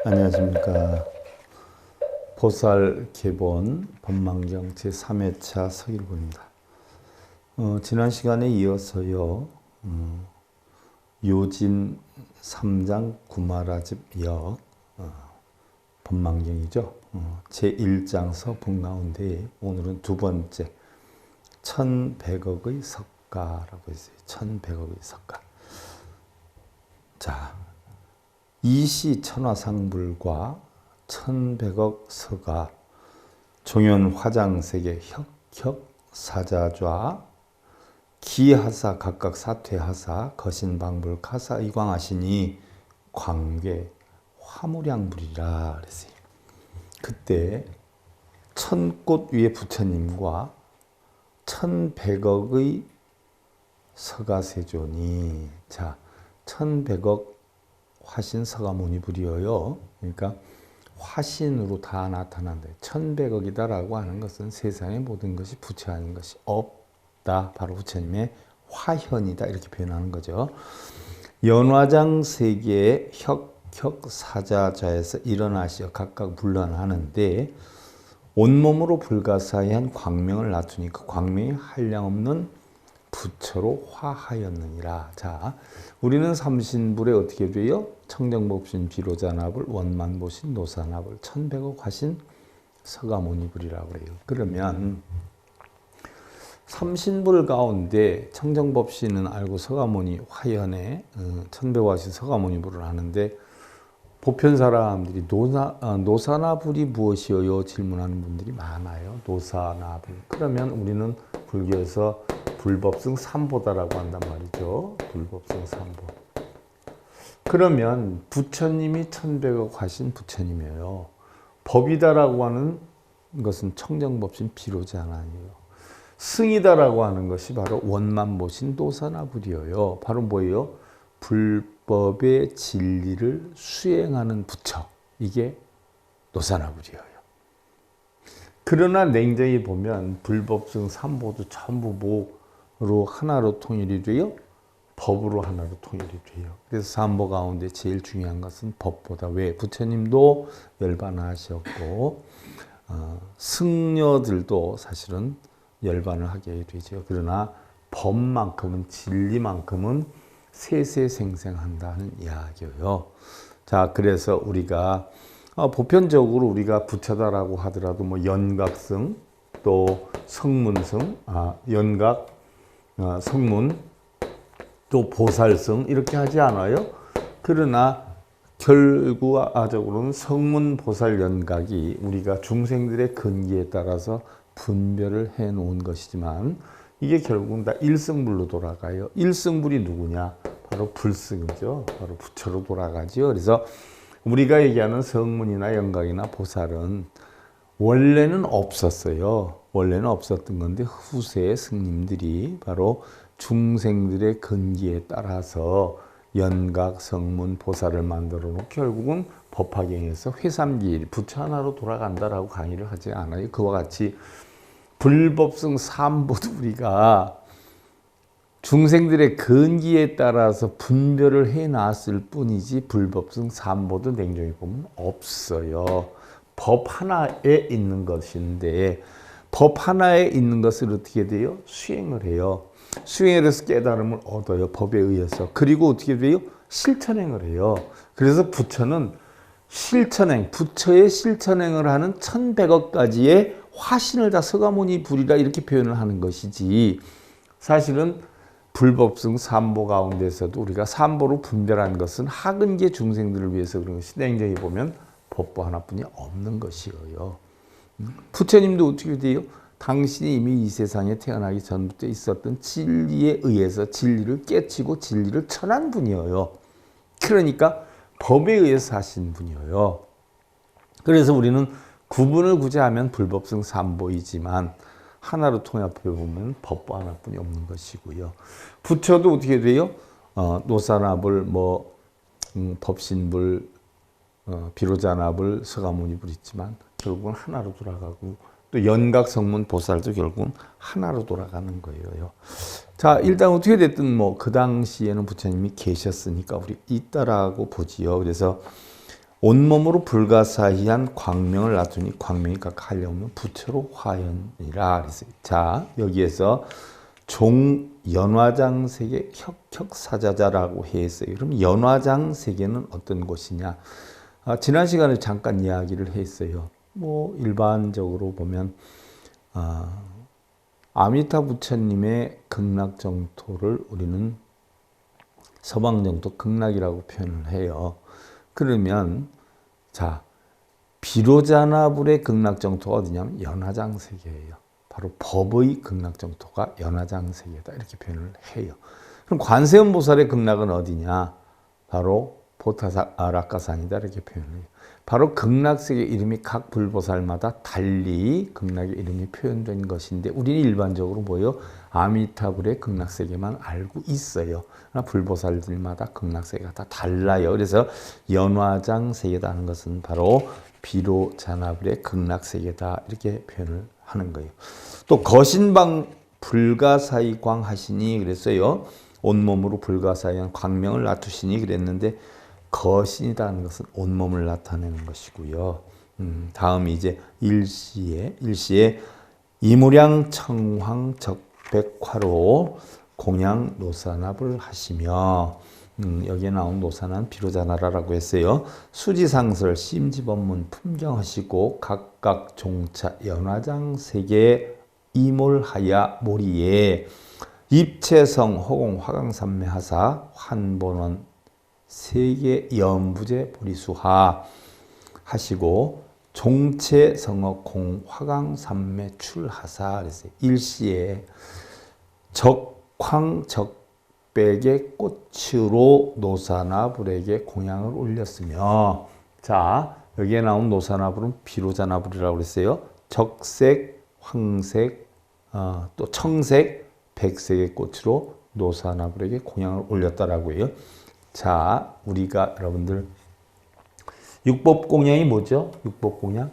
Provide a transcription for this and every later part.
안녕하십니까. 보살개본 법망경 제3회차 서길보입니다. 지난 시간에 이어서요, 요진 3장 구마라집 역 법망경이죠. 제1장 서품 가운데 오늘은 두 번째 1100억의 석가라고 했어요. 1100억의 석가. 자, 이시 천하상불과 1100억 서가 종현 화장세계 혁혁 사자좌 기하사 각각 사퇴하사 거신방불 가사 이광하시니 광괴 화무량불이라 그랬어요. 그때 천꽃 위에 부처님과 1100억의 서가세존이, 자, 1100억 화신 서가모니불이어요. 그러니까 화신으로 다 나타난다. 1100억이다라고 하는 것은 세상의 모든 것이 부처 아닌 것이 없다. 바로 부처님의 화현이다. 이렇게 표현하는 거죠. 연화장 세계의 혁혁 사자좌에서 일어나시어 각각 물러나는데 온몸으로 불가사의한 광명을 낮추니까 광명이 한량없는 부처로 화하였느니라. 자, 우리는 삼신불에 어떻게 돼요? 청정법신 비로자나불 원만보신 노사나불 1100억 화신 서가모니불이라고 그래요. 그러면 삼신불 가운데 청정법신은 알고 서가모니 화연에 1100억 화신 서가모니불을 하는데 보편 사람들이 노사나불이 무엇이어요? 질문하는 분들이 많아요. 노사나불. 그러면 우리는 불교에서 불법승 삼보다라고 한단 말이죠. 불법승 삼보. 그러면 부처님이 1100억 화신 부처님이에요. 법이다라고 하는 것은 청정법신 비로자나예요. 승이다라고 하는 것이 바로 원만보신 노사나불이에요. 바로 뭐예요? 불법의 진리를 수행하는 부처. 이게 노사나불이에요. 그러나 냉정히 보면 불법승 삼보도 전부 뭐로 하나로 통일이 돼요? 법으로 하나로 통일이 돼요. 그래서 삼보 가운데 제일 중요한 것은 법보다. 왜? 부처님도 열반하셨고 승려들도 사실은 열반을 하게 되죠. 그러나 법만큼은, 진리만큼은 세세생생한다는 이야기예요. 자, 그래서 우리가 보편적으로 우리가 부처다라고 하더라도 뭐 연각승, 또 성문승, 연각, 성문, 또 보살승 이렇게 하지 않아요? 그러나 결과적으로는 성문, 보살, 연각이 우리가 중생들의 근기에 따라서 분별을 해 놓은 것이지만 이게 결국은 다 일승불로 돌아가요. 일승불이 누구냐? 바로 불승이죠. 바로 부처로 돌아가죠. 그래서 우리가 얘기하는 성문이나 연각이나 보살은 원래는 없었어요. 원래는 없었던 건데 후세의 스님들이 바로 중생들의 근기에 따라서 연각, 성문, 보살을 만들어 놓고 결국은 법화경에서 회삼기일 부처 하나로 돌아간다라고 강의를 하지 않아요. 그와 같이 불법승 삼보도 우리가 중생들의 근기에 따라서 분별을 해놨을 뿐이지 불법승 삼보도 냉정히 보면 없어요. 법 하나에 있는 것인데 법 하나에 있는 것을 어떻게 돼요? 수행을 해요. 수행을 해서 깨달음을 얻어요. 법에 의해서. 그리고 어떻게 돼요? 실천행을 해요. 그래서 부처는 실천행, 부처의 실천행을 하는 1100억 가지의 화신을 다 서가모니 불이라 이렇게 표현을 하는 것이지, 사실은 불법승 삼보 가운데서도 우리가 삼보로 분별한 것은 하근계 중생들을 위해서 그런 것이 냉정히 보면 법보 하나뿐이 없는 것이에요. 부처님도 어떻게 돼요? 당신이 이미 이 세상에 태어나기 전부터 있었던 진리에 의해서 진리를 깨치고 진리를 천한 분이에요. 그러니까 법에 의해서 하신 분이에요. 그래서 우리는 구분을 굳이 하면 불법승 삼보이지만 하나로 통합해 보면 법보 하나뿐이 없는 것이고요. 부처도 어떻게 돼요? 노사나불, 법신불, 비로자나불, 서가모니불 있지만 결국은 하나로 돌아가고, 또 연각, 성문, 보살도 결국은 하나로 돌아가는 거예요. 자, 일단 어떻게 됐든 그 당시에는 부처님이 계셨으니까 우리 있다라고 보지요. 그래서 온몸으로 불가사의한 광명을 놔두니 광명이 각각 하려면 부처로 화연이라 그랬어요. 자, 여기에서 종연화장세계 혁혁사자자라고 했어요. 그럼 연화장세계는 어떤 곳이냐? 지난 시간에 잠깐 이야기를 했어요. 뭐 일반적으로 보면 아미타 부처님의 극락정토를 우리는 서방정토 극락이라고 표현을 해요. 그러면 자, 비로자나불의 극락정토가 어디냐면 연화장세계예요. 바로 법의 극락정토가 연화장세계다 이렇게 표현을 해요. 그럼 관세음보살의 극락은 어디냐? 바로 보타락가산이다 이렇게 표현을 해요. 바로 극락세계 이름이 각 불보살마다 달리 극락의 이름이 표현된 것인데 우리는 일반적으로 뭐예요? 아미타불의 극락세계만 알고 있어요. 불보살들마다 극락세계가 다 달라요. 그래서 연화장세계다 하는 것은 바로 비로자나불의 극락세계다 이렇게 표현을 하는 거예요. 또 거신방 불가사의광 하시니 그랬어요. 온몸으로 불가사의한 광명을 놔두시니 그랬는데 거신이라는 것은 온몸을 나타내는 것이고요. 다음이 이제 일시에 이무량 청황 적백화로 공양 노산합을 하시며 여기에 나온 노산은 비로자나라라고 했어요. 수지상설 심지법문 품경하시고 각각 종차 연화장 세계 이몰하야 모리에 입체성 허공 화강산매하사 환본원 세계 연부제 보리수하 하시고 종체 성어 공 화강 삼매 출하사 그랬어요. 일시에 적황 적백의 꽃으로 노사나불에게 공양을 올렸으며 자 여기에 나온 노사나불은 비로자나불이라고 그랬어요. 적색, 황색, 또 청색, 백색의 꽃으로 노사나불에게 공양을 올렸다라고 해요. 자, 우리가 여러분들 육법공양이 뭐죠? 육법공양?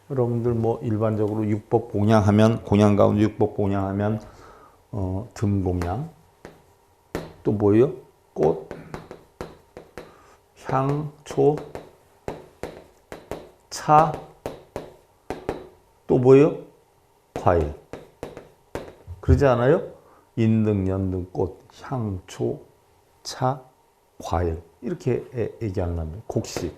여러분들 뭐 일반적으로 육법공양하면 공양 가운데 육법공양하면 등공양 또 뭐예요? 꽃, 향초, 차 또 뭐예요? 과일 그러지 않아요? 인등, 연등, 꽃, 향초, 차, 과일 이렇게 얘기하는 겁니다. 곡식.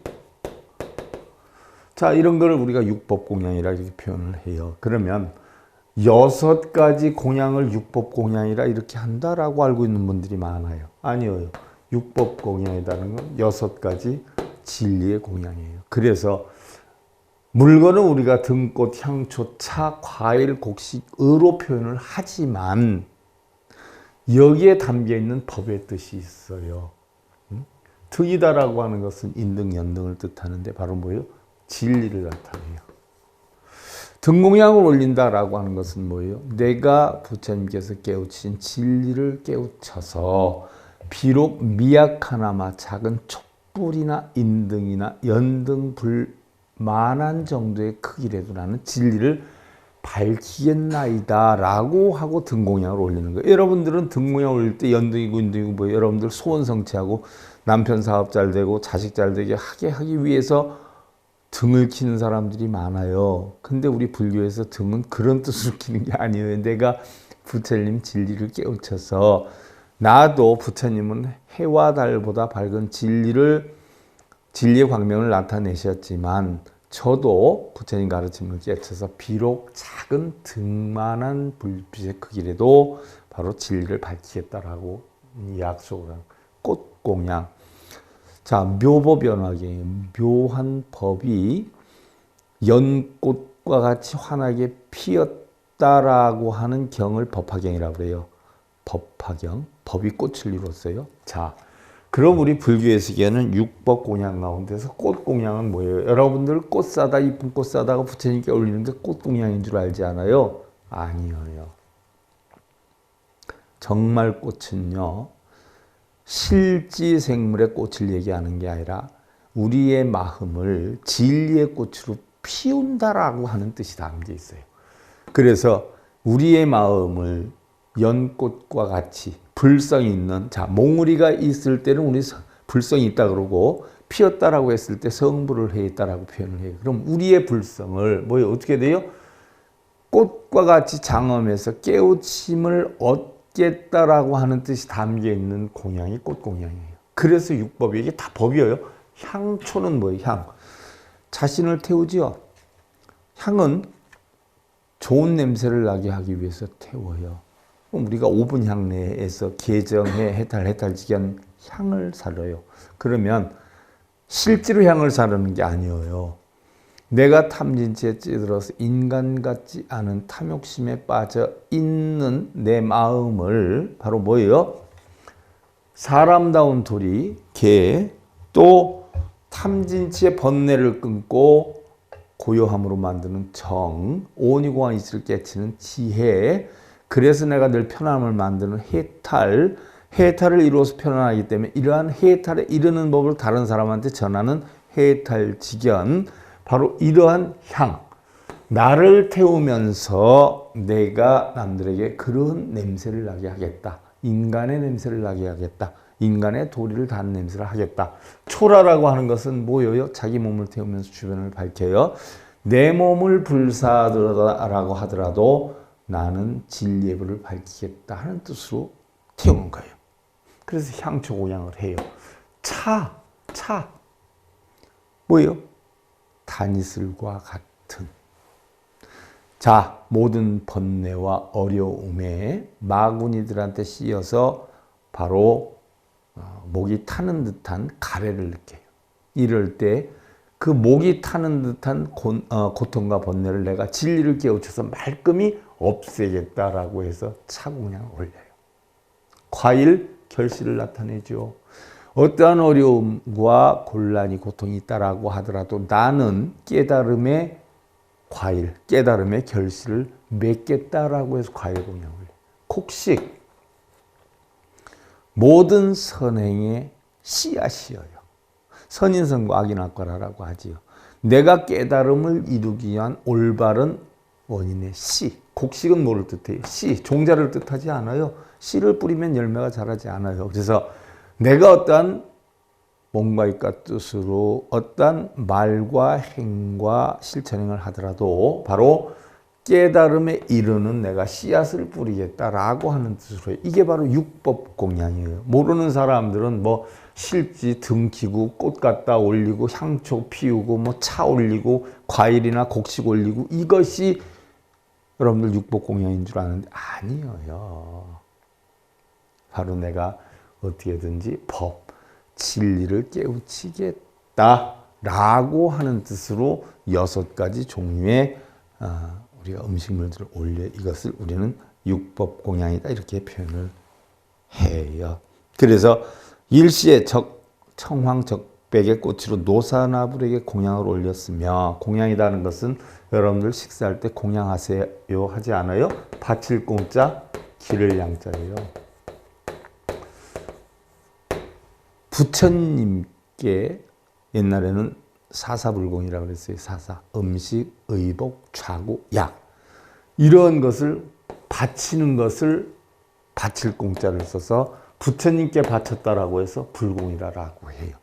자 이런 거를 우리가 육법공양이라 이렇게 표현을 해요. 그러면 6가지 공양을 육법공양이라 이렇게 한다라고 알고 있는 분들이 많아요. 아니에요. 육법공양이라는 건 6가지 진리의 공양이에요. 그래서 물건은 우리가 등꽃, 향초, 차, 과일, 곡식으로 표현을 하지만 여기에 담겨있는 법의 뜻이 있어요. 등이다라고 하는 것은 인등, 연등을 뜻하는데 바로 뭐예요? 진리를 나타내요. 등공양을 올린다라고 하는 것은 뭐예요? 내가 부처님께서 깨우친 진리를 깨우쳐서 비록 미약하나마 작은 촛불이나 인등이나 연등 불만한 정도의 크기라도 나는 진리를 밝히겠나이다 라고 하고 등공양을 올리는 거예요. 여러분들은 등공양 올릴 때 연등이고 인등이고 뭐예요? 여러분들 소원 성취하고 남편 사업 잘 되고 자식 잘 되게 하기 위해서 등을 키는 사람들이 많아요. 근데 우리 불교에서 등은 그런 뜻으로 키는 게 아니에요. 내가 부처님 진리를 깨우쳐서 나도 부처님은 해와 달보다 밝은 진리의 광명을 나타내셨지만 저도 부처님 가르침을 깨우쳐서 비록 작은 등만한 불빛의 크기라도 바로 진리를 밝히겠다라고 약속을 한 꽃공양. 자, 묘법연화경이에요. 묘한 법이 연꽃과 같이 환하게 피었다라고 하는 경을 법화경이라고 그래요. 법화경, 법이 꽃을 이뤘어요. 자, 그럼 우리 불교에서는 육법공양 가운데서 꽃공양은 뭐예요? 여러분들 꽃 사다 이쁜 꽃 사다가 부처님께 올리는 게 꽃공양인 줄 알지 않아요? 아니에요. 정말 꽃은요. 실지생물의 꽃을 얘기하는 게 아니라 우리의 마음을 진리의 꽃으로 피운다라고 하는 뜻이 담겨 있어요. 그래서 우리의 마음을 연꽃과 같이 불성이 있는 자 몽우리가 있을 때는 우리 불성이 있다 그러고 피었다라고 했을 때 성불을 해있다라고 표현을 해요. 그럼 우리의 불성을 뭐예요? 어떻게 돼요? 꽃과 같이 장엄해서 깨우침을 얻겠다라고 하는 뜻이 담겨 있는 공양이 꽃공양이에요. 그래서 육법이 이게 다 법이에요. 향초는 뭐예요? 향. 자신을 태우지요. 향은 좋은 냄새를 나게 하기 위해서 태워요. 그럼 우리가 5분 향내에서 개정해 해탈지견 향을 사려요. 그러면 실제로 향을 사려는 게 아니에요. 내가 탐진치에 찌들어서 인간 같지 않은 탐욕심에 빠져 있는 내 마음을 바로 뭐예요? 사람다운 도리, 개, 또 탐진치의 번뇌를 끊고 고요함으로 만드는 정, 오니공한 이치를 깨치는 지혜, 그래서 내가 늘 편함을 만드는 해탈, 해탈을 이루어서 편안하기 때문에 이러한 해탈에 이르는 법을 다른 사람한테 전하는 해탈지견, 바로 이러한 향, 나를 태우면서 내가 남들에게 그런 냄새를 나게 하겠다. 인간의 냄새를 나게 하겠다. 인간의 도리를 닿는 냄새를 하겠다. 초라라고 하는 것은 뭐예요? 자기 몸을 태우면서 주변을 밝혀요. 내 몸을 불사하더라고 하더라도 나는 진리의 불을 밝히겠다 하는 뜻으로 태우는 거예요. 그래서 향초 공양을 해요. 차. 뭐예요? 다니슬과 같은. 자, 모든 번뇌와 어려움에 마구니들한테 씌어서 바로 목이 타는 듯한 가래를 느껴요. 이럴 때 그 목이 타는 듯한 고통과 번뇌를 내가 진리를 깨우쳐서 말끔히 없애겠다라고 해서 차공양을 올려요. 과일, 결실을 나타내죠. 어떠한 어려움과 곤란이, 고통이 있다라고 하더라도 나는 깨달음의 과일, 깨달음의 결실을 맺겠다라고 해서 과일 공양을 올려요. 곡식, 모든 선행의 씨앗이에요. 선인선과 악인악과라고 하지요. 내가 깨달음을 이루기 위한 올바른 원인의 씨. 곡식은 뭐를 뜻해요? 씨, 종자를 뜻하지 않아요. 씨를 뿌리면 열매가 자라지 않아요. 그래서 내가 어떠한 몸과 뜻으로 어떠한 말과 행과 실천행을 하더라도 바로 깨달음에 이르는 내가 씨앗을 뿌리겠다라고 하는 뜻으로 해요. 이게 바로 육법 공양이에요. 모르는 사람들은 뭐 실지 등기고 꽃 갖다 올리고 향초 피우고 뭐 차 올리고 과일이나 곡식 올리고 이것이 여러분들 육법 공양인 줄 아는데 아니에요. 바로 내가 어떻게든지 법, 진리를 깨우치겠다라고 하는 뜻으로 6가지 종류의 우리가 음식물들을 올려 이것을 우리는 육법 공양이다 이렇게 표현을 해요. 그래서 일시에 청황적백의 꽃으로 노사나불에게 공양을 올렸으며, 공양이라는 것은 여러분들 식사할 때 공양하세요 하지 않아요? 바칠 공자, 기를 양자예요. 부처님께 옛날에는 사사불공이라고 그랬어요. 사사, 음식, 의복, 좌구, 약 이런 것을 바치는 것을 바칠 공자를 써서 부처님께 바쳤다라고 해서 불공이라고 해요.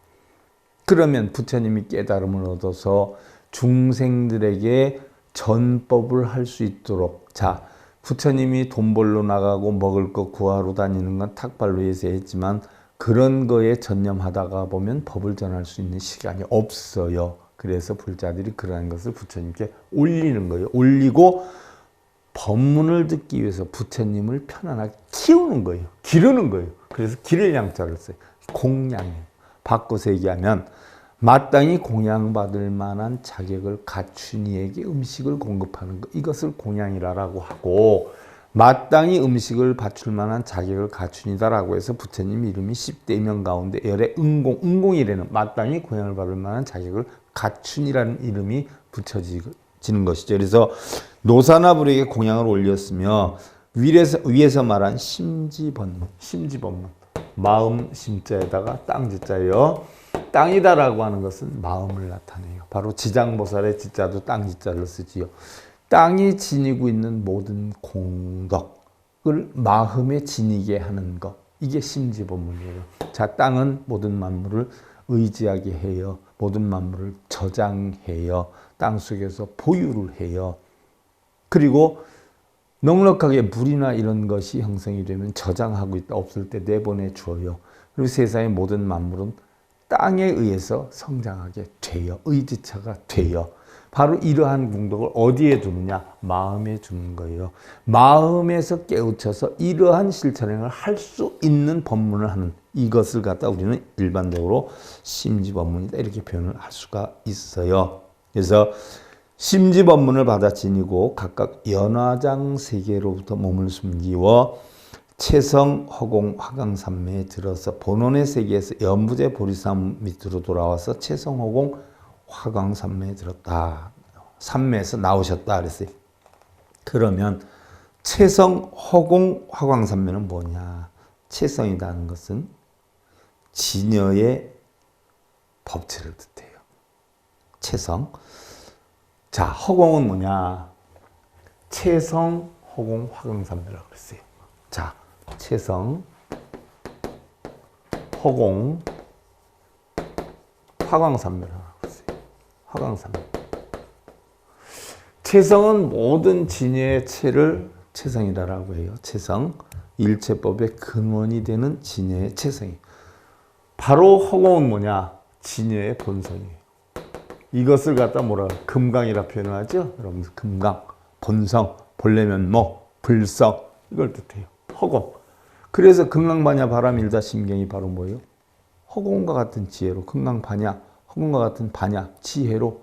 그러면 부처님이 깨달음을 얻어서 중생들에게 전법을 할 수 있도록, 자, 부처님이 돈 벌러 나가고 먹을 거 구하러 다니는 건 탁발로 해서 했지만 그런 거에 전념하다가 보면 법을 전할 수 있는 시간이 없어요. 그래서 불자들이 그러한 것을 부처님께 올리는 거예요. 올리고 법문을 듣기 위해서 부처님을 편안하게 키우는 거예요. 기르는 거예요. 그래서 기를 양자를 써요. 공양이에요. 바꿔서 얘기하면 마땅히 공양받을 만한 자격을 갖춘 이에게 음식을 공급하는 것, 이것을 공양이라고 하고, 마땅히 음식을 바칠 만한 자격을 갖춘이다라고 해서 부처님 이름이 10대명 가운데 열의 응공이라는 마땅히 공양을 받을 만한 자격을 갖춘이라는 이름이 붙여지는 것이죠. 그래서 노사나불에게 공양을 올렸으며 위에서 말한 심지법문, 마음 심자에다가 땅지자예요. 땅이다라고 하는 것은 마음을 나타내요. 바로 지장보살의 지자도 땅지자를 쓰지요. 땅이 지니고 있는 모든 공덕을 마음에 지니게 하는 것, 이게 심지법문이에요. 자, 땅은 모든 만물을 의지하게 해요. 모든 만물을 저장해요. 땅속에서 보유를 해요. 그리고 넉넉하게 물이나 이런 것이 형성이 되면 저장하고 있다. 없을 때 내보내 주어요. 그리고 세상의 모든 만물은 땅에 의해서 성장하게 돼요. 의지처가 돼요. 바로 이러한 궁덕을 어디에 두느냐? 마음에 두는 거예요. 마음에서 깨우쳐서 이러한 실천행을 할 수 있는 법문을 하는 이것을 갖다 우리는 일반적으로 심지법문이다 이렇게 표현을 할 수가 있어요. 그래서 심지법문을 받아 지니고 각각 연화장 세계로부터 몸을 숨기워 채성, 허공, 화강산매에 들어서 본원의 세계에서 연부제 보리산 밑으로 돌아와서 채성, 허공, 화강산매에 들었다. 산매에서 나오셨다 그랬어요. 그러면 채성, 허공, 화강산매는 뭐냐? 채성이라는 것은 진여의 법체를 뜻해요. 채성. 자, 허공은 뭐냐? 채성, 허공, 화강산매라고 그랬어요. 자, 채성, 허공, 화강산매라고 그랬어요. 화강산매. 채성은 모든 진여의 채를 채성이라고 해요. 채성. 일체법의 근원이 되는 진여의 채성이. 바로 허공은 뭐냐? 진여의 본성이에요. 이것을 갖다 뭐라 금강이라 표현하죠? 여러분 금강, 본성, 본래면목, 불성 이걸 뜻해요. 허공. 그래서 금강반야 바람일다 심경이 바로 뭐예요? 허공과 같은 지혜로 금강반야, 허공과 같은 반야, 지혜로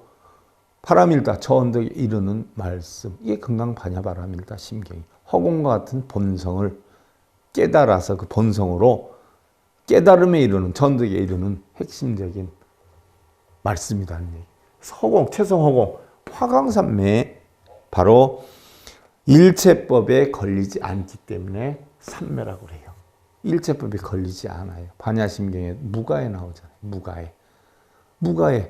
바람일다 저 언덕에 이르는 말씀. 이게 금강반야 바람일다 심경이. 허공과 같은 본성을 깨달아서 그 본성으로 깨달음에 이르는 저 언덕에 이르는 핵심적인 말씀이라는 얘기. 허공, 채성 허공, 화강산매 바로 일체법에 걸리지 않기 때문에 산매라고 해요. 일체법에 걸리지 않아요. 반야심경에 무가에 나오잖아요.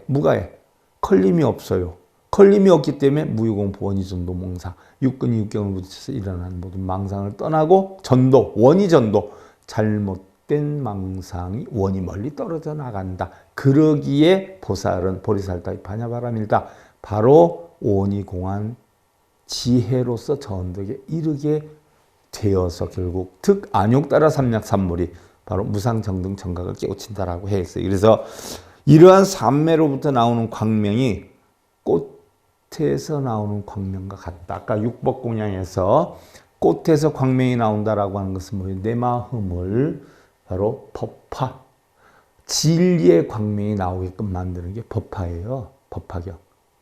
무가에 걸림이 없어요. 걸림이 없기 때문에 무유공포 원이전도 몽상 육근이 육경을 부딪혀서 일어나는 모든 망상을 떠나고 전도, 원이전도 잘못된 망상이 원이 멀리 떨어져 나간다. 그러기에 보리살다의 반야바람일다. 바로 오니공한 지혜로서 저 언덕에 이르게 되어서 결국 득 안욕 따라 삼략삼물이 바로 무상정등 정각을 깨우친다라고 했어요. 그래서 이러한 삼매로부터 나오는 광명이 꽃에서 나오는 광명과 같다. 아까 육법공양에서 꽃에서 광명이 나온다라고 하는 것은 뭐예요? 내 마음을 바로 법화, 진리의 광명이 나오게끔 만드는 게 법화예요. 법화경.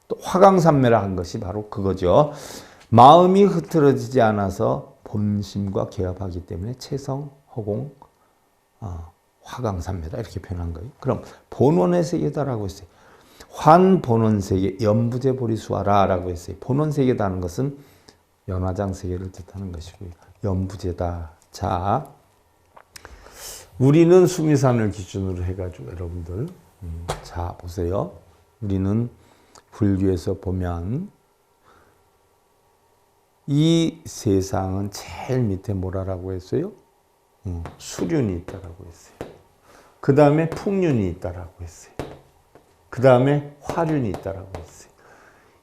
또 화강산매라 한 것이 바로 그거죠. 마음이 흐트러지지 않아서 본심과 개합하기 때문에 채성, 허공, 화강산매다 이렇게 표현한 거예요. 그럼 본원의 세계다라고 했어요. 환본원 세계, 연부제 보리수아라라고 했어요. 본원 세계다는 것은 연화장 세계를 뜻하는 것이고요. 연부제다. 자, 우리는 수미산을 기준으로 해가지고 여러분들 자 보세요. 우리는 불교에서 보면 이 세상은 제일 밑에 뭐라고 했어요? 수륜이 있다라고 했어요. 그 다음에 풍륜이 있다라고 했어요. 그 다음에 화륜이 있다라고 했어요.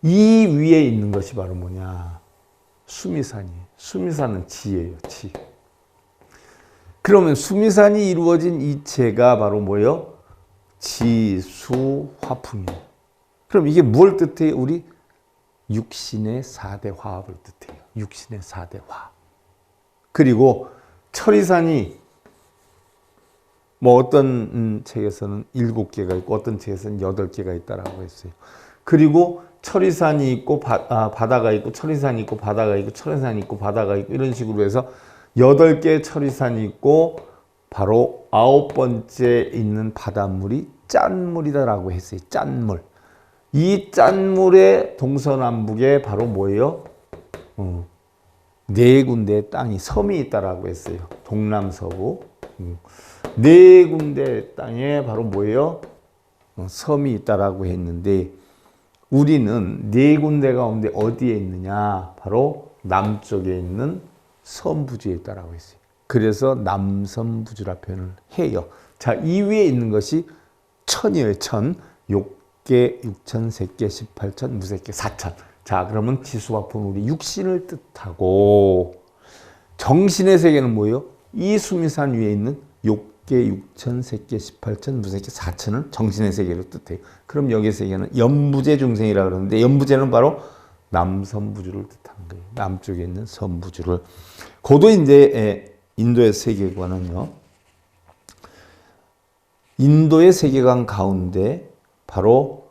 이 위에 있는 것이 바로 뭐냐? 수미산이에요. 수미산은 지예요, 지. 그러면 수미산이 이루어진 이체가 바로 뭐예요? 지, 수, 화풍이에요. 그럼 이게 뭘 뜻해요? 우리 육신의 4대 화합을 뜻해요. 육신의 4대 화합. 그리고 철이산이 뭐 어떤 책에서는 7개가 있고 어떤 책에서는 8개가 있다라고 했어요. 그리고 철이산이 있고 바다가 있고 철이산이 있고 바다가 있고 철이산이 있고 바다가 있고 이런 식으로 해서 8개의 철이산이 있고 바로 9번째 있는 바닷물이 짠물이다라고 했어요. 짠물. 이 짠물의 동서남북에 바로 뭐예요? 4군데의 땅이 섬이 있다라고 했어요. 동남서부. 4군데 땅에 바로 뭐예요? 섬이 있다라고 했는데 우리는 4군데 가운데 어디에 있느냐? 바로 남쪽에 있는 섬부주에 있다라고 했어요. 그래서 남섬부주라 표현을 해요. 자, 이 위에 있는 것이 천이에요. 천. 6개, 6천, 세개, 18천, 무색개, 4천. 자, 그러면 지수화풍은 우리 육신을 뜻하고 정신의 세계는 뭐예요? 이 수미산 위에 있는 6개, 6천, 세개, 18천, 무색개, 4천을 정신의 세계로 뜻해요. 그럼 여기의 세계는 연부제 중생이라고 그러는데 연부제는 바로 남선부주를 뜻하는 거예요. 남쪽에 있는 선부주를. 고도 이제 인도의 세계관은요. 인도의 세계관 가운데 바로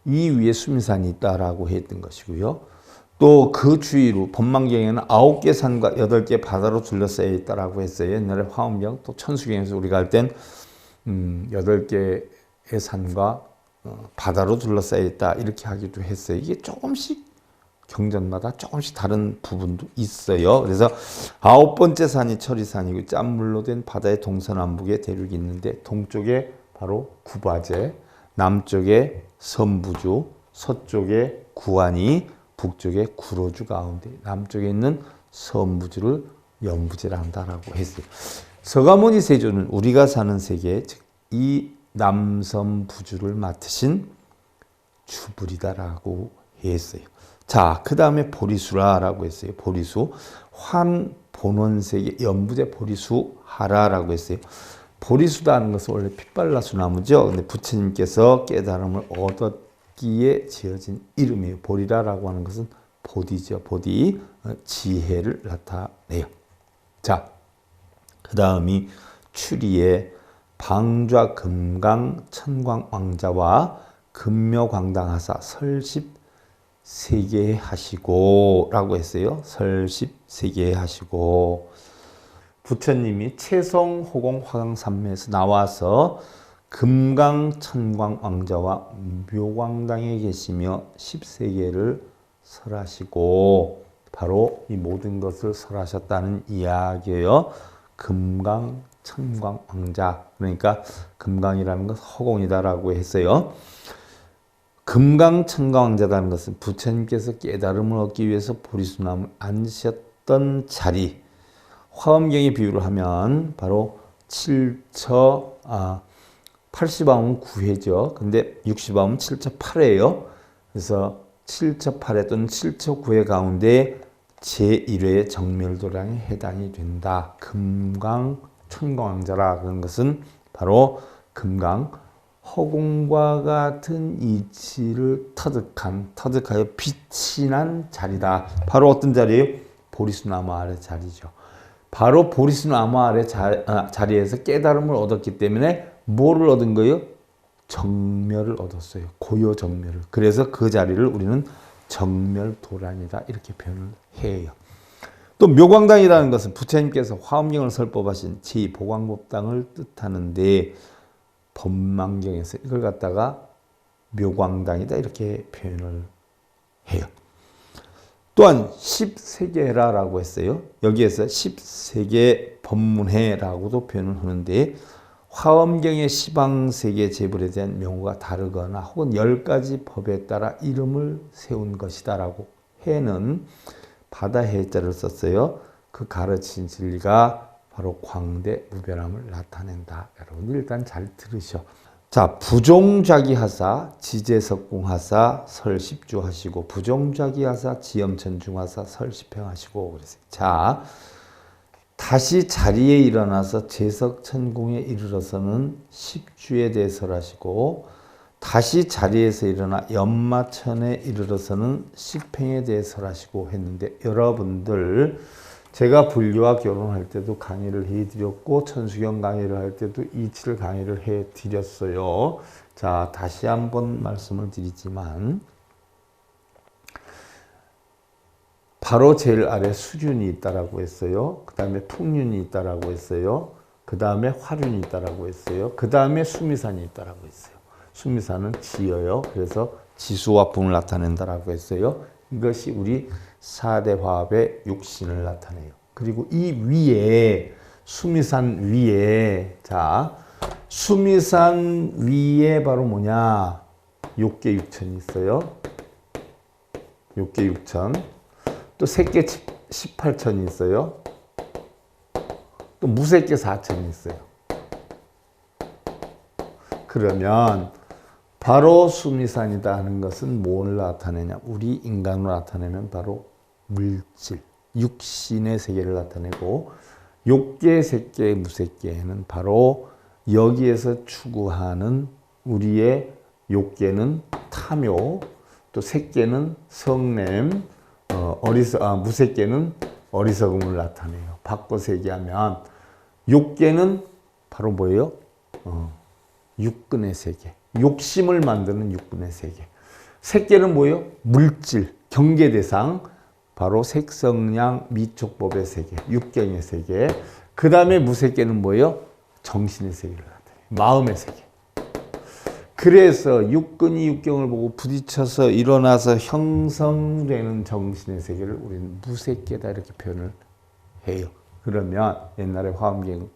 이 위에 수미산이 있다라고 했던 것이고요. 또 그 주위로 법망경에는 9개 산과 8개 바다로 둘러싸여 있다라고 했어요. 옛날에 화엄경 또 천수경에서 우리가 할 땐 8개의 산과 바다로 둘러싸여 있다 이렇게 하기도 했어요. 이게 조금씩 경전마다 조금씩 다른 부분도 있어요. 그래서 9번째 산이 철이산이고 짠물로 된 바다의 동서남북에 대륙이 있는데 동쪽에 바로 구바제, 남쪽에 선부주, 서쪽에 구안이, 북쪽에 구로주 가운데 남쪽에 있는 선부주를 연부제라 한다라고 했어요. 서가모니 세조는 우리가 사는 세계, 즉 이 남선부주를 맡으신 주불이다라고 했어요. 자, 그 다음에 보리수라라고 했어요. 보리수, 환본원세계 연부제 보리수하라라고 했어요. 보리수다는 것은 원래 핏발나수 나무죠. 근데 부처님께서 깨달음을 얻었기에 지어진 이름이에요. 보리라라고 하는 것은 보디죠. 보디, 지혜를 나타내요. 자, 그 다음이 추리에 방좌 금강 천광 왕자와 금묘광당하사 설십 세계 하시고 라고 했어요. 설십 세계 하시고 부처님이 채성 호공 화강 삼매에서 나와서 금강 천광 왕자와 묘광당에 계시며 10세계를 설하시고 바로 이 모든 것을 설하셨다는 이야기예요. 금강 천광 왕자, 그러니까 금강이라는 것은 허공이다라고 했어요. 금강 천광 왕자라는 것은 부처님께서 깨달음을 얻기 위해서 보리수나무를 앉으셨던 자리, 화엄경의 비유를 하면 바로 80아움은 9회죠. 근데 60아움은 7처 8회예요. 그래서 7처 8회 또는 7처 9회 가운데 제1회의 정멸도량에 해당이 된다. 금강 천광왕자라 그런 것은 바로 금강 허공과 같은 이치를 터득하여 빛이 난 자리다. 바로 어떤 자리예요? 보리수나무 아래 자리죠. 바로 보리수나무 아래 자리에서 깨달음을 얻었기 때문에 뭐를 얻은 거예요? 정멸을 얻었어요. 고요 정멸을. 그래서 그 자리를 우리는 정멸도란이다 이렇게 표현을 해요. 또 묘광당이라는 것은 부처님께서 화엄경을 설법하신 제2보광법당을 뜻하는데 법망경에서 이걸 갖다가 묘광당이다 이렇게 표현을 해요. 또한 10세계라고 했어요. 여기에서 10세계 법문회라고도 표현을 하는데 화엄경의 시방세계 제불에 대한 명호가 다르거나 혹은 10가지 법에 따라 이름을 세운 것이다라고 해는 바다해자를 썼어요. 그 가르친 진리가 바로 광대 무변함을 나타낸다. 여러분 일단 잘 들으셔. 자, 부종좌기하사 지제석궁하사 설십주하시고 부종좌기하사 지엄천중하사 설십행하시고 그랬어요. 자, 다시 자리에 일어나서 제석천궁에 이르러서는 십주에 대해 설하시고 다시 자리에서 일어나 연마천에 이르러서는 십행에 대해 설하시고 했는데 여러분들 제가 불교와 결혼할 때도 강의를 해드렸고 천수경 강의를 할 때도 이치를 강의를 해드렸어요. 자, 다시 한번 말씀을 드리지만 바로 제일 아래 수륜이 있다라고 했어요. 그 다음에 풍륜이 있다라고 했어요. 그 다음에 화륜이 있다라고 했어요. 그 다음에 수미산이 있다라고 했어요. 수미산은 지어요. 그래서 지수화풍을 나타낸다라고 했어요. 이것이 우리 4대 화합의 육신을 나타내요. 그리고 이 위에 수미산 위에 자 수미산 위에 바로 뭐냐 6개 6천이 있어요. 6개 6천 또 3개 18천이 있어요. 또 무색개 4천이 있어요. 그러면 바로 수미산이다 하는 것은 뭘 나타내냐? 우리 인간으로 나타내면 바로 물질, 육신의 세계를 나타내고 욕계, 색계, 무색계는 바로 여기에서 추구하는 우리의 욕계는 탐욕, 또 색계는 성냄, 무색계는 어리석음을 나타내요. 바꿔서 얘기하면 욕계는 바로 뭐예요? 육근의 세계. 욕심을 만드는 육근의 세계. 색계는 뭐예요? 물질, 경계 대상, 바로 색성량 미촉법의 세계, 육경의 세계. 그 다음에 무색계는 뭐예요? 정신의 세계를 나타내요. 마음의 세계. 그래서 육근이 육경을 보고 부딪혀서 일어나서 형성되는 정신의 세계를 우리는 무색계다 이렇게 표현을 해요. 그러면 옛날에 화엄경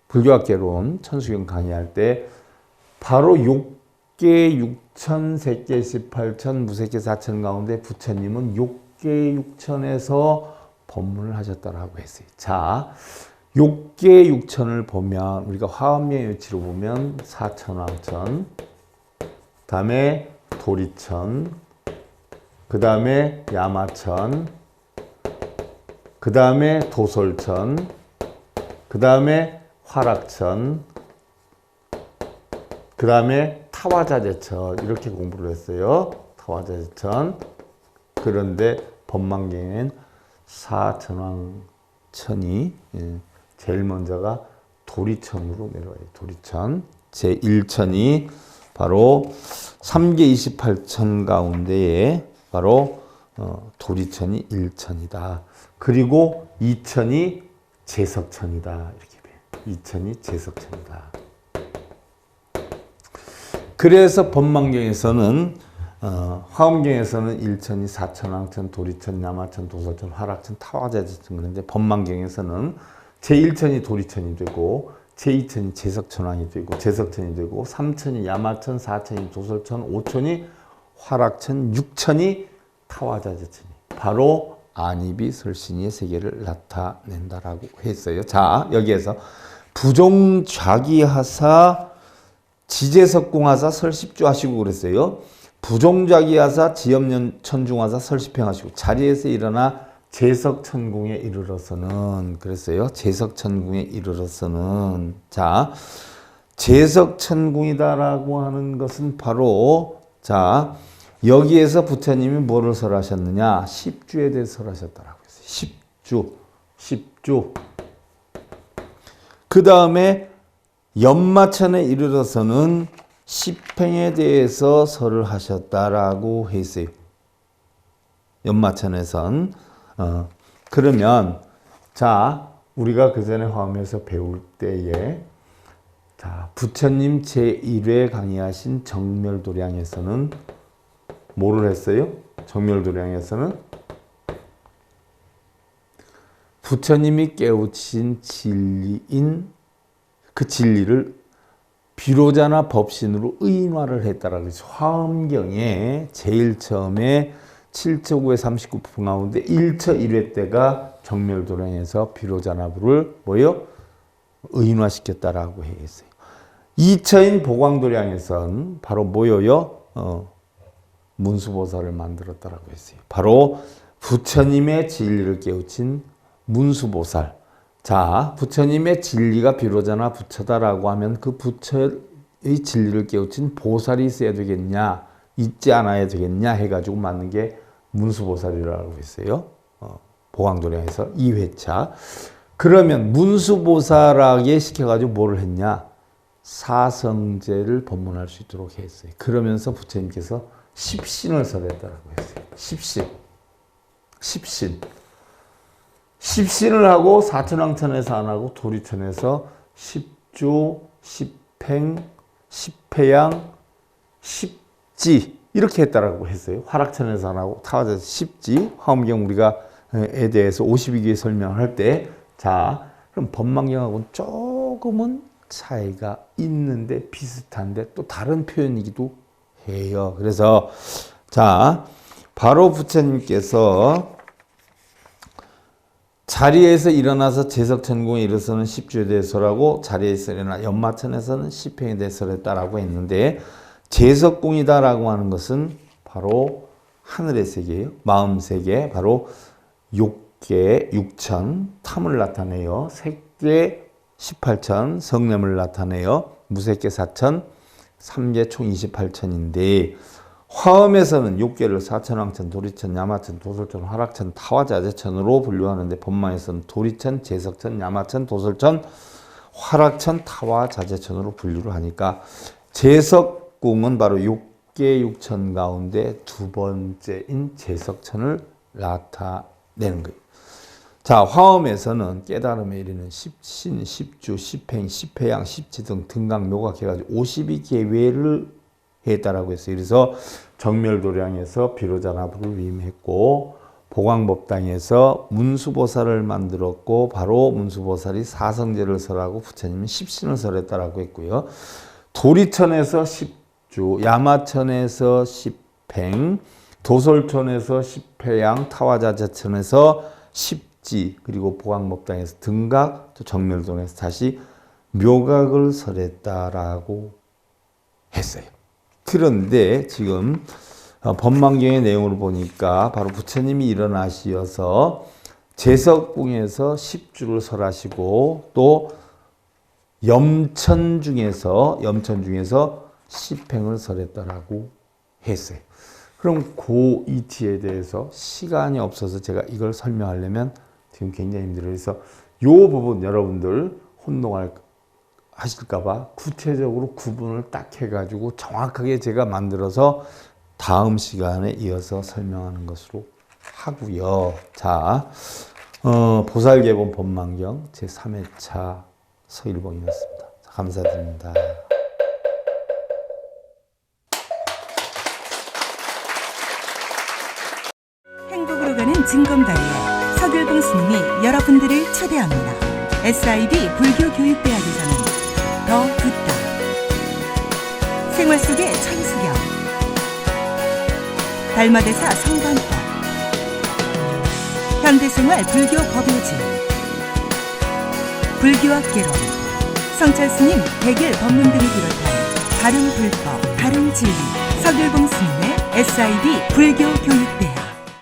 불교학개론 천수경 강의할 때 바로 욕계 6천, 색계 18천, 무색계 4천 가운데 부처님은 욕계 6천에서 법문을 하셨다라고 했어요. 자, 욕계 6천을 보면 우리가 화엄경 유치로 보면 사천왕천, 다음에 도리천, 그 다음에 야마천, 그 다음에 도솔천, 그 다음에 화락천, 그 다음에 타화자재천 이렇게 공부를 했어요. 타화자재천. 그런데 법망경에는 사천왕천이 제일 먼저가 도리천으로 내려와요. 도리천. 제1천이 바로 3계 28천 가운데에 바로 도리천이 1천이다. 그리고 2천이 제석천이다. 이렇게 돼요. 2천이 제석천이다. 그래서 법망경에서는 화엄경에서는 1천이 사천왕천, 도리천, 야마천, 도솔천, 화락천, 타화자재천 그런데 법망경에서는 제1천이 도리천이 되고 제2천이 제석천왕이 되고 제석천이 되고 3천이 야마천, 4천이 도솔천, 5천이 화락천, 6천이 타화자재천이 바로 안입이 설신의 세계를 나타낸다라고 했어요. 자, 여기에서 부종좌기하사 지제석궁하사 설십주 하시고 그랬어요. 부종좌기하사 지엽천중하사 설십행하시고 자리에서 일어나 제석천궁에 이르러서는 그랬어요. 제석천궁에 이르러서는 자, 제석천궁이다라고 하는 것은 바로 자, 여기에서 부처님이 뭐를 설하셨느냐? 10주에 대해서 설하셨다라고 했어요. 10주. 그 다음에 연마천에 이르러서는 10행에 대해서 설을 하셨다라고 했어요. 연마천에선. 그러면 자, 우리가 그 전에 화엄에서 배울 때에 자, 부처님 제1회 강의하신 정멸도량에서는 뭐를 했어요? 정멸도량에서는 부처님이 깨우친 진리인 그 진리를 비로자나 법신으로 의인화를 했다라고 해서 화엄경에 제일 처음에 7처 9회 39품 가운데 1처 1회 때가 정멸도량에서 비로자나부를 뭐요? 의인화시켰다라고 했어요. 2처인 보광도량에서는 바로 뭐요? 문수보살을 만들었다라고 했어요. 바로 부처님의 진리를 깨우친 문수보살. 자, 부처님의 진리가 비로자나 부처다라고 하면 그 부처의 진리를 깨우친 보살이 있어야 되겠냐, 있지 않아야 되겠냐 해가지고 만든 게 문수보살이라고 했어요. 보광도량에서 2회차. 그러면 문수보살하게 시켜가지고 뭐를 했냐? 사성제를 법문할 수 있도록 했어요. 그러면서 부처님께서 10신을 설했다라고 했어요. 10신. 10신을 하고 사천왕천에서 안 하고 도리천에서 10주, 10행, 10회양, 10지 이렇게 했다라고 했어요. 화락천에서 안 하고 타화자에서 10지. 화엄경 우리가 에 대해서 52기에 설명할 때 자, 그럼 법망경하고는 조금은 차이가 있는데 비슷한데 또 다른 표현이기도 해요. 그래서 자, 바로 부처님께서 자리에서 일어나서 제석천궁에 이르서는 10주에 대해서라고, 자리에서 일어나 연마천에서는 10행에 대해서를 했다라고 했는데, 제석궁이다라고 하는 것은 바로 하늘의 세계예요. 마음 세계, 바로 욕계, 육천, 탐을 나타내요. 색계 18천, 성냄을 나타내요. 무색계 4천, 삼계 총 28천인데, 화엄에서는 욕계를 사천왕천, 도리천, 야마천, 도솔천, 화락천, 타화자재천으로 분류하는데, 법망에서는 도리천, 제석천, 야마천, 도솔천, 화락천, 타화자재천으로 분류를 하니까 제석궁은 바로 욕계 육천 가운데 두 번째인 제석천을 나타내는 거예요. 자, 화엄에서는 깨달음에 이르는 십신, 십주, 십행, 십회양, 십지등, 등강, 묘각 해가지고 52개회를 했다라고 했어요. 그래서 정멸도량에서 비로자나부를 위임했고, 보광법당에서 문수보살을 만들었고, 바로 문수보살이 사성제를 설하고 부처님은 십신을 설했다라고 했고요. 도리천에서 십주, 야마천에서 십행, 도솔천에서 십회양, 타화자재천에서 십지, 그리고 보광법당에서 등각, 또 정멸도량에서 다시 묘각을 설했다라고 했어요. 그런데 지금 법망경의 내용을 보니까 바로 부처님이 일어나시어서 제석궁에서 10주를 설하시고, 또 염천 중에서 10행을 설했다라고 했어요. 그럼 그 이치에 대해서 시간이 없어서 제가 이걸 설명하려면 지금 굉장히 힘들어요. 그래서 이 부분 여러분들 혼동할 하실까봐 구체적으로 구분을 딱 해가지고 정확하게 제가 만들어서 다음 시간에 이어서 설명하는 것으로 하고요. 자, 보살계본 법망경 제3회차 서일봉이었습니다. 감사드립니다. 행복으로 가는 징검다리에 서길봉 스님이 여러분들을 초대합니다. SIB 불교교육대학에서는 더 듣다, 생활 속의 천수경, 달마대사 성관법, 현대생활 불교 법요지, 불교학개론, 성찰스님 백일 법문 등을 비롯한 다른 불법, 다른 진리, 서길봉 스님의 SIB 불교교육대학.